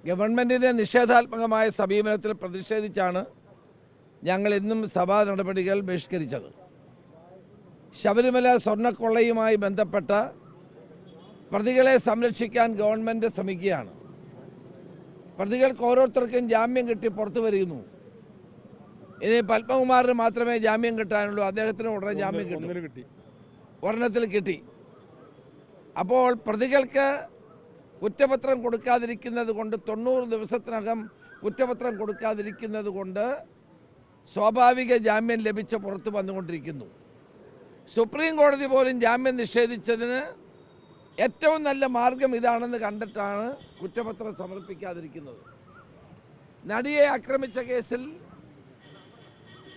ഗവൺമെൻറ്റിൻ്റെ നിഷേധാത്മകമായ സമീപനത്തിൽ പ്രതിഷേധിച്ചാണ് ഞങ്ങൾ ഇന്നും സഭാ നടപടികൾ ബഹിഷ്കരിച്ചത്. ശബരിമല സ്വർണ്ണക്കൊള്ളയുമായി ബന്ധപ്പെട്ട പ്രതികളെ സംരക്ഷിക്കാൻ ഗവൺമെൻറ് ശ്രമിക്കുകയാണ്. പ്രതികൾക്ക് ഓരോരുത്തർക്കും ജാമ്യം കിട്ടി പുറത്തു വരുന്നു. ഇനി പത്മകുമാറിന് മാത്രമേ ജാമ്യം കിട്ടാനുള്ളൂ. അദ്ദേഹത്തിന് ഉടനെ ജാമ്യം കിട്ടി, ഒരെണ്ണത്തിൽ കിട്ടി. അപ്പോൾ പ്രതികൾക്ക് കുറ്റപത്രം കൊടുക്കാതിരിക്കുന്നത് കൊണ്ട് 90 ദിവസത്തിനകം കുറ്റപത്രം കൊടുക്കാതിരിക്കുന്നത് കൊണ്ട് സ്വാഭാവിക ജാമ്യം ലഭിച്ച് പുറത്തു വന്നുകൊണ്ടിരിക്കുന്നു. സുപ്രീം കോടതി പോലും ജാമ്യം നിഷേധിച്ചതിന് ഏറ്റവും നല്ല മാർഗം ഇതാണെന്ന് കണ്ടിട്ടാണ് കുറ്റപത്രം സമർപ്പിക്കാതിരിക്കുന്നത്. നടിയെ ആക്രമിച്ച കേസിൽ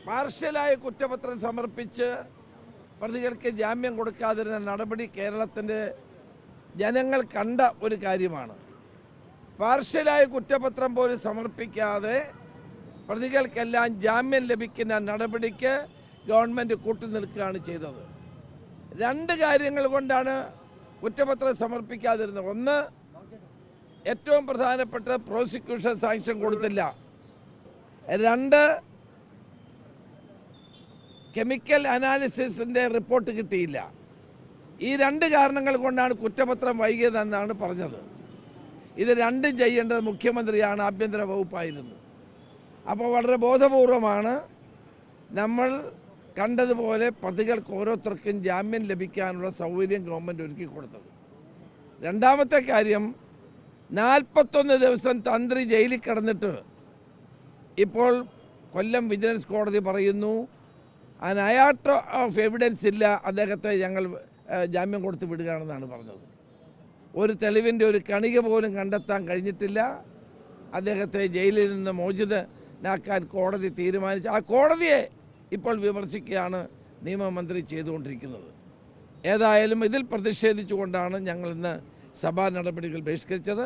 പാർഷ്യലായ കുറ്റപത്രം സമർപ്പിച്ച് പ്രതികൾക്ക് ജാമ്യം കൊടുക്കാതിരുന്ന നടപടി കേരളത്തിൻ്റെ ജനങ്ങൾ കണ്ട ഒരു കാര്യമാണ്. പാർഷ്യലായ കുറ്റപത്രം പോലും സമർപ്പിക്കാതെ പ്രതികൾക്കെല്ലാം ജാമ്യം ലഭിക്കുന്ന നടപടിക്ക് ഗവൺമെൻറ് കൂട്ടുനിൽക്കുകയാണ് ചെയ്തത്. 2 കാര്യങ്ങൾ കൊണ്ടാണ് കുറ്റപത്രം സമർപ്പിക്കാതിരുന്നത്. ഒന്ന്, ഏറ്റവും പ്രധാനപ്പെട്ട പ്രോസിക്യൂഷൻ സാങ്ഷൻ കൊടുത്തില്ല. 2, കെമിക്കൽ അനാലിസിസിൻ്റെ റിപ്പോർട്ട് കിട്ടിയില്ല. ഈ 2 കാരണങ്ങൾ കൊണ്ടാണ് കുറ്റപത്രം വൈകിയതെന്നാണ് പറഞ്ഞത്. ഇത് 2 ചെയ്യേണ്ടത് മുഖ്യമന്ത്രിയാണ്, ആഭ്യന്തര വകുപ്പായിരുന്നു. അപ്പോൾ വളരെ ബോധപൂർവമാണ് നമ്മൾ കണ്ടതുപോലെ പ്രതികൾക്ക് ഓരോരുത്തർക്കും ജാമ്യം ലഭിക്കാനുള്ള സൗകര്യം ഗവൺമെൻറ് ഒരുക്കി കൊടുത്തത്. രണ്ടാമത്തെ കാര്യം, 41 ദിവസം തന്ത്രി ജയിലിൽ കിടന്നിട്ട് ഇപ്പോൾ കൊല്ലം വിജിലൻസ് കോടതി പറയുന്നു അയാട്ട് ഓഫ് എവിഡൻസ് ഇല്ല, അദ്ദേഹത്തെ ഞങ്ങൾ ജാമ്യം കൊടുത്ത് വിടുകയാണെന്നാണ് പറഞ്ഞത്. ഒരു തെളിവിൻ്റെ ഒരു കണിക പോലും കണ്ടെത്താൻ കഴിഞ്ഞിട്ടില്ല. അദ്ദേഹത്തെ ജയിലിൽ നിന്ന് മോചിതനാക്കാൻ കോടതി തീരുമാനിച്ചു. ആ കോടതിയെ ഇപ്പോൾ വിമർശിക്കുകയാണ് നിയമമന്ത്രി ചെയ്തുകൊണ്ടിരിക്കുന്നത്. ഏതായാലും ഇതിൽ പ്രതിഷേധിച്ചുകൊണ്ടാണ് ഞങ്ങൾ ഇന്ന് സഭാ നടപടികൾ ബഹിഷ്കരിച്ചത്.